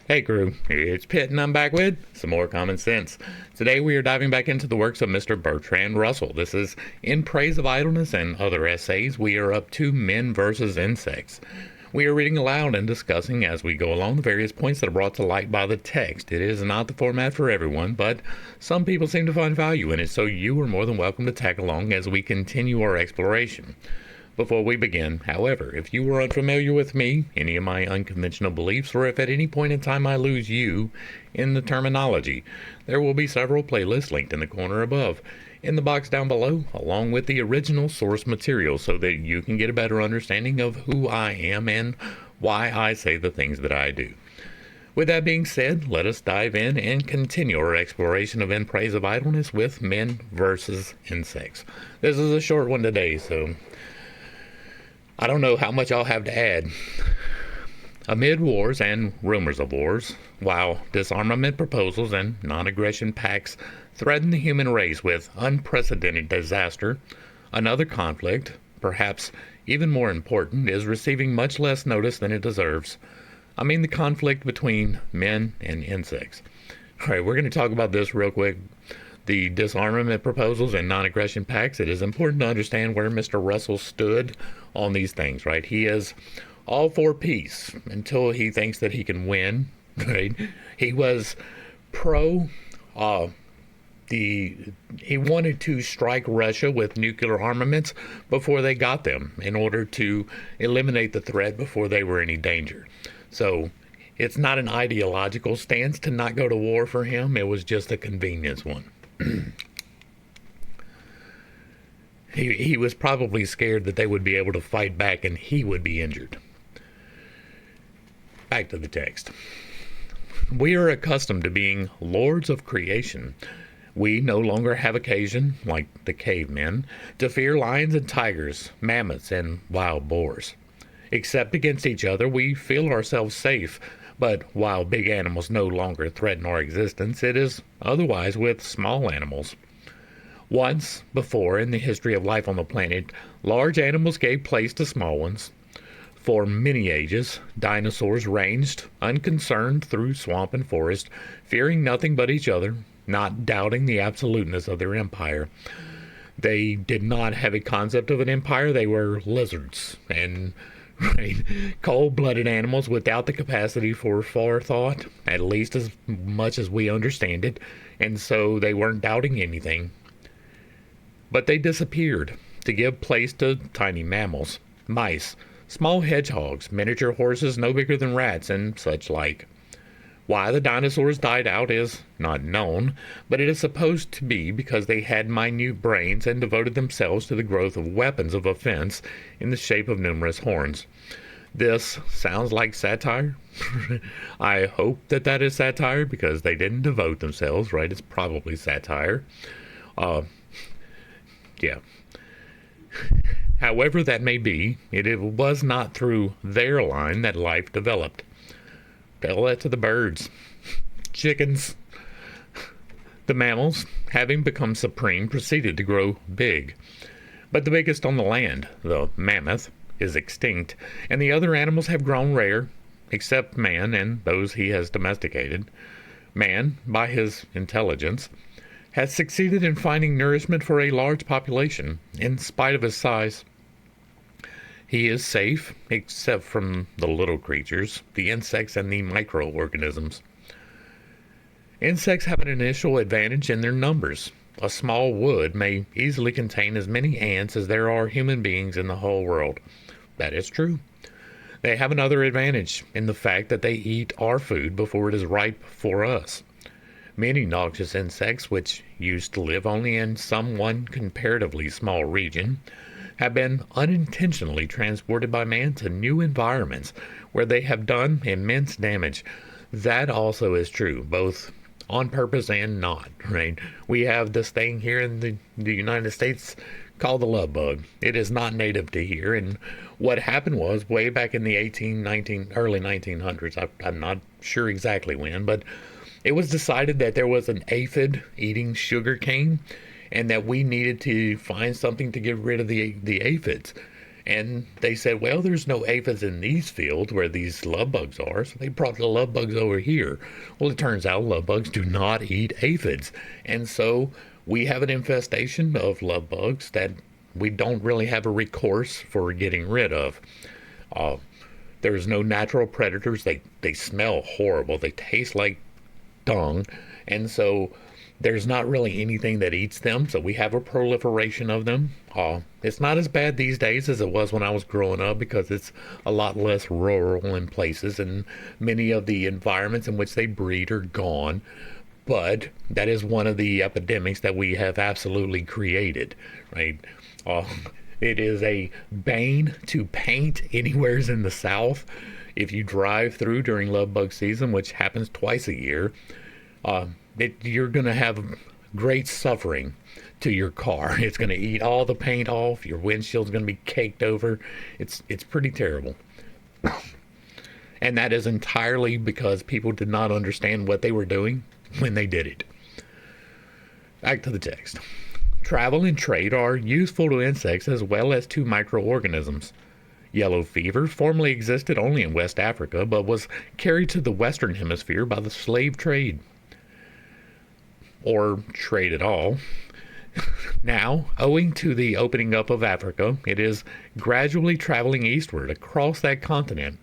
Hey crew, it's Pitt and I'm back with some more common sense. Today we are diving back into the works of Mr. Bertrand Russell. This is In Praise of Idleness and Other Essays. We are up to Men versus Insects. We are reading aloud and discussing as we go along the various points that are brought to light by the text. It is not the format for everyone, but some people seem to find value in it, so you are more than welcome to tag along as we continue our exploration. Before we begin, however, if you are unfamiliar with me, any of my unconventional beliefs, or if at any point in time I lose you in the terminology, there will be several playlists linked in the corner above, in the box down below, along with the original source material so that you can get a better understanding of who I am and why I say the things that I do. With that being said, let us dive in and continue our exploration of In Praise of Idleness with Men versus Insects. This is a short one today, so I don't know how much I'll have to add. Amid wars and rumors of wars, while disarmament proposals and non-aggression pacts threaten the human race with unprecedented disaster, another conflict, perhaps even more important, is receiving much less notice than it deserves. I mean the conflict between men and insects. All right, we're going to talk about this real quick. The disarmament proposals and non-aggression pacts, it is important to understand where Mr. Russell stood on these things, right? He is all for peace until he thinks that he can win, right? He was pro he wanted to strike Russia with nuclear armaments before they got them in order to eliminate the threat before they were any danger. So it's not an ideological stance to not go to war for him. It was just a convenience one. He was probably scared that they would be able to fight back and he would be injured. Back to the text. We are accustomed to being lords of creation. We no longer have occasion, like the cavemen, to fear lions and tigers, mammoths and wild boars. Except against each other, we feel ourselves safe. But while big animals no longer threaten our existence, it is otherwise with small animals. Once before in the history of life on the planet, large animals gave place to small ones. For many ages, dinosaurs ranged unconcerned through swamp and forest, fearing nothing but each other, not doubting the absoluteness of their empire. They did not have a concept of an empire. They were lizards and right, cold-blooded animals without the capacity for forethought, at least as much as we understand it, and so they weren't doubting anything. But they disappeared to give place to tiny mammals, mice, small hedgehogs, miniature horses no bigger than rats, and such like. Why the dinosaurs died out is not known, but it is supposed to be because they had minute brains and devoted themselves to the growth of weapons of offense in the shape of numerous horns. This sounds like satire. I hope that that is satire because they didn't devote themselves, right? It's probably satire. Yeah. However that may be, it was not through their line that life developed. Tell that to the birds, chickens. The mammals, having become supreme, proceeded to grow big. But the biggest on the land, the mammoth, is extinct, and the other animals have grown rare, except man and those he has domesticated. Man, by his intelligence, has succeeded in finding nourishment for a large population, in spite of his size. He is safe, except from the little creatures, the insects and the microorganisms. Insects have an initial advantage in their numbers. A small wood may easily contain as many ants as there are human beings in the whole world. That is true. They have another advantage in the fact that they eat our food before it is ripe for us. Many noxious insects, which used to live only in some one comparatively small region, have been unintentionally transported by man to new environments where they have done immense damage. That also is true, both on purpose and not, right? We have this thing here in the United States called the love bug. It is not native to here, and what happened was way back in the early 1900s, I'm not sure exactly when, but it was decided that there was an aphid eating sugar cane and that we needed to find something to get rid of the aphids. And they said, well, there's no aphids in these fields where these love bugs are, so they brought the love bugs over here. Well, it turns out love bugs do not eat aphids. And so we have an infestation of love bugs that we don't really have a recourse for getting rid of. Uh, there's no natural predators. They smell horrible. They taste like dung. And so there's not really anything that eats them, so we have a proliferation of them. It's not as bad these days as it was when I was growing up because it's a lot less rural in places, and many of the environments in which they breed are gone. But that is one of the epidemics that we have absolutely created, right? Uh, it is a bane to paint anywheres in the South. If you drive through during love bug season, which happens twice a year, you're going to have great suffering to your car. It's going to eat all the paint off. Your windshield's going to be caked over. It's pretty terrible. And that is entirely because people did not understand what they were doing when they did it. Back to the text. Travel and trade are useful to insects as well as to microorganisms. Yellow fever formerly existed only in West Africa, but was carried to the Western Hemisphere by the slave trade. Or trade at all. Now, owing to the opening up of Africa, it is gradually traveling eastward across that continent.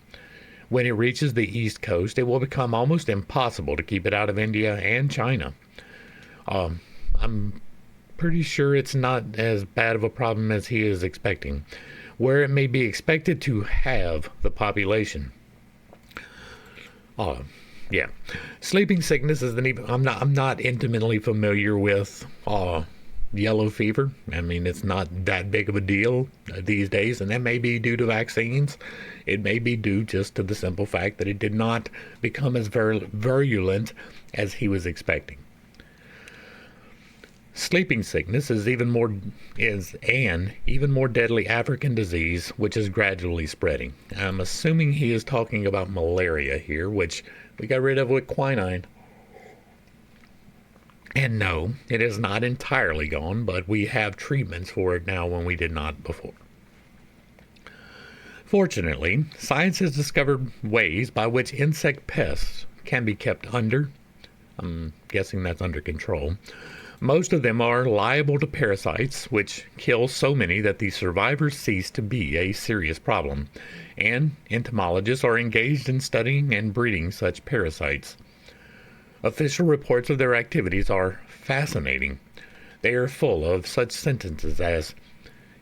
When it reaches the east coast, it will become almost impossible to keep it out of India and China. I'm pretty sure it's not as bad of a problem as he is expecting, where it may be expected to have the population. Yeah, sleeping sickness is I'm not intimately familiar with yellow fever. I mean, it's not that big of a deal these days, and that may be due to vaccines. It may be due just to the simple fact that it did not become as virulent as he was expecting. Sleeping sickness is an even more deadly African disease which is gradually spreading. I'm assuming he is talking about malaria here, which we got rid of with quinine. And no, it is not entirely gone, but we have treatments for it now when we did not before. Fortunately, science has discovered ways by which insect pests can be kept I'm guessing that's under control. Most of them are liable to parasites, which kill so many that the survivors cease to be a serious problem, and entomologists are engaged in studying and breeding such parasites. Official reports of their activities are fascinating. They are full of such sentences as,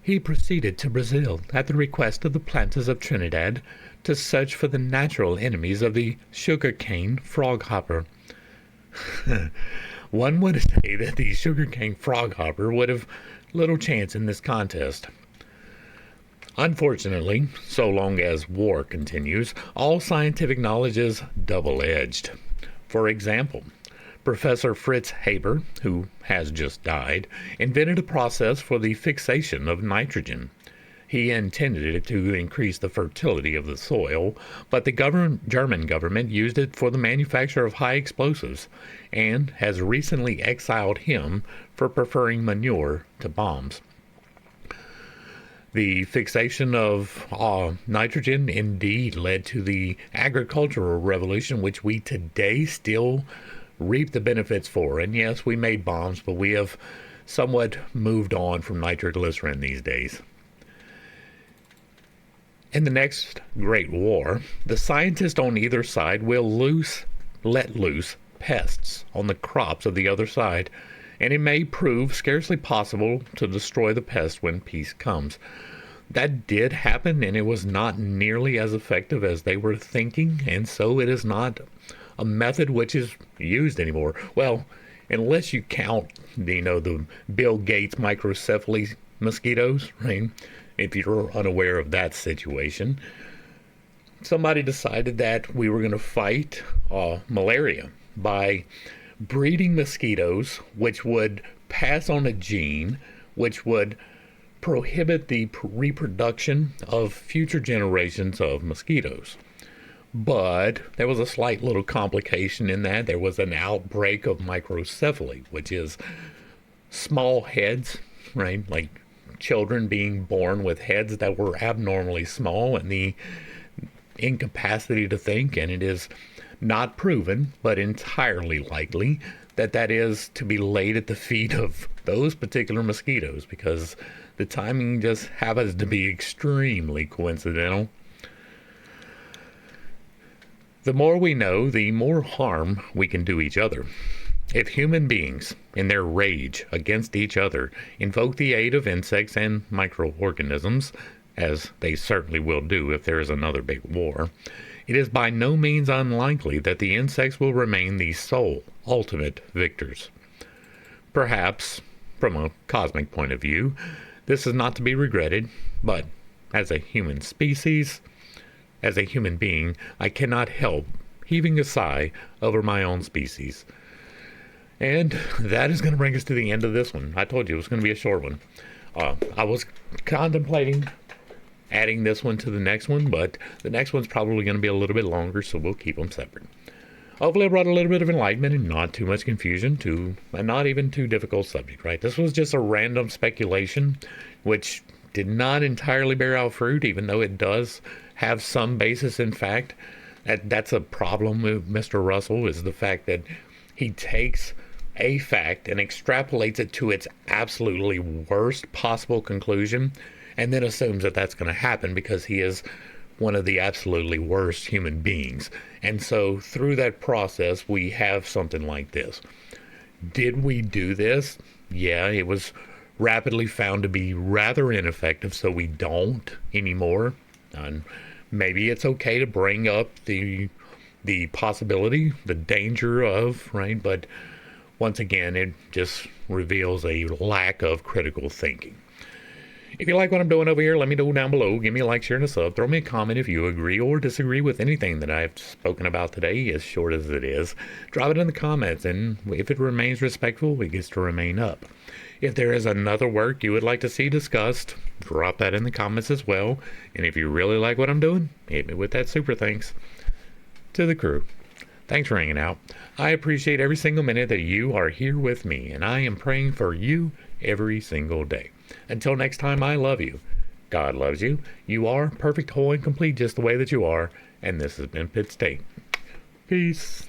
"He proceeded to Brazil at the request of the planters of Trinidad to search for the natural enemies of the sugarcane froghopper." One would say that the sugarcane froghopper would have little chance in this contest. Unfortunately, so long as war continues, all scientific knowledge is double-edged. For example, Professor Fritz Haber, who has just died, invented a process for the fixation of nitrogen. He intended it to increase the fertility of the soil, but the German government used it for the manufacture of high explosives, and has recently exiled him for preferring manure to bombs. The fixation of nitrogen indeed led to the agricultural revolution, which we today still reap the benefits for. And yes, we made bombs, but we have somewhat moved on from nitroglycerin these days. In the next Great War, the scientists on either side will let loose pests on the crops of the other side, and it may prove scarcely possible to destroy the pest when peace comes. That did happen, and it was not nearly as effective as they were thinking, and so it is not a method which is used anymore. Well, unless you count, the Bill Gates microcephaly mosquitoes, right? If you're unaware of that situation, somebody decided that we were going to fight malaria by breeding mosquitoes which would pass on a gene which would prohibit the reproduction of future generations of mosquitoes. But there was a slight little complication in that. There was an outbreak of microcephaly, which is small heads, right? Like children being born with heads that were abnormally small and the incapacity to think, and it is not proven, but entirely likely, that that is to be laid at the feet of those particular mosquitoes, because the timing just happens to be extremely coincidental. The more we know, the more harm we can do each other. If human beings, in their rage against each other, invoke the aid of insects and microorganisms, as they certainly will do if there is another big war, it is by no means unlikely that the insects will remain the sole, ultimate victors. Perhaps, from a cosmic point of view, this is not to be regretted, but as a human species, as a human being, I cannot help heaving a sigh over my own species. And that is going to bring us to the end of this one. I told you it was going to be a short one. I was contemplating adding this one to the next one, but the next one's probably going to be a little bit longer, so we'll keep them separate. Hopefully I brought a little bit of enlightenment and not too much confusion to a not even too difficult subject, right? This was just a random speculation, which did not entirely bear out fruit, even though it does have some basis in fact. That's a problem with Mr. Russell, is the fact that he takes a fact and extrapolates it to its absolutely worst possible conclusion, and then assumes that that's going to happen because he is one of the absolutely worst human beings. And so through that process, we have something like this. Did we do this? Yeah, it was rapidly found to be rather ineffective, so we don't anymore. And maybe it's okay to bring up the possibility, the danger of, right? But once again, it just reveals a lack of critical thinking. If you like what I'm doing over here, let me know down below. Give me a like, share, and a sub. Throw me a comment if you agree or disagree with anything that I've spoken about today, as short as it is. Drop it in the comments, and if it remains respectful, it gets to remain up. If there is another work you would like to see discussed, drop that in the comments as well. And if you really like what I'm doing, hit me with that super thanks. To the crew, thanks for hanging out. I appreciate every single minute that you are here with me, and I am praying for you every single day. Until next time, I love you. God loves you. You are perfect, whole, and complete just the way that you are. And this has been Pitt State. Peace.